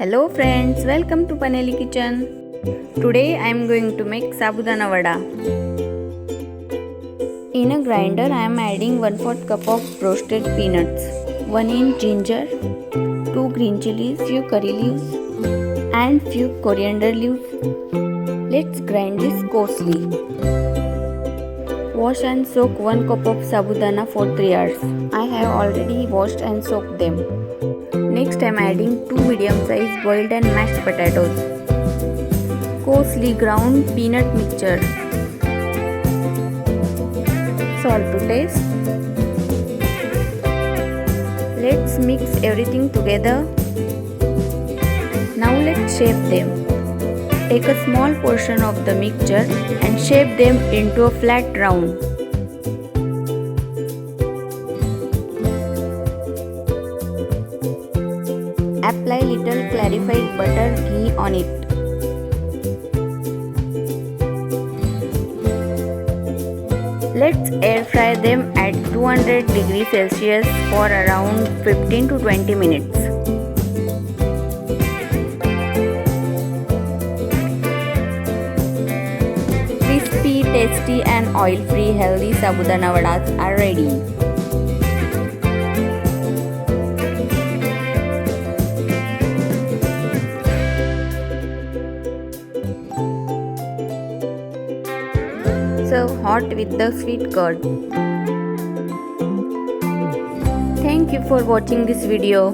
Hello friends, welcome to Paneli Kitchen. Today I am going to make Sabudana Vada. In a grinder I am adding 1/4 cup of roasted peanuts, 1 inch ginger, 2 green chilies, few curry leaves and few coriander leaves. Let's grind this coarsely. Wash and soak 1 cup of sabudana for 3 hours. I have already washed and soaked them. Next I am adding 2 medium sized boiled and mashed potatoes. Coarsely ground peanut mixture. Salt to taste. Let's mix everything together. Now let's shape them. Take a small portion of the mixture and shape them into a flat round. Apply little clarified butter ghee on it. Let's air fry them at 200 degrees Celsius for around 15 to 20 minutes. Crispy, tasty and oil-free healthy Sabudana Vadas are ready. Serve hot with the sweet curd. Thank you for watching this video.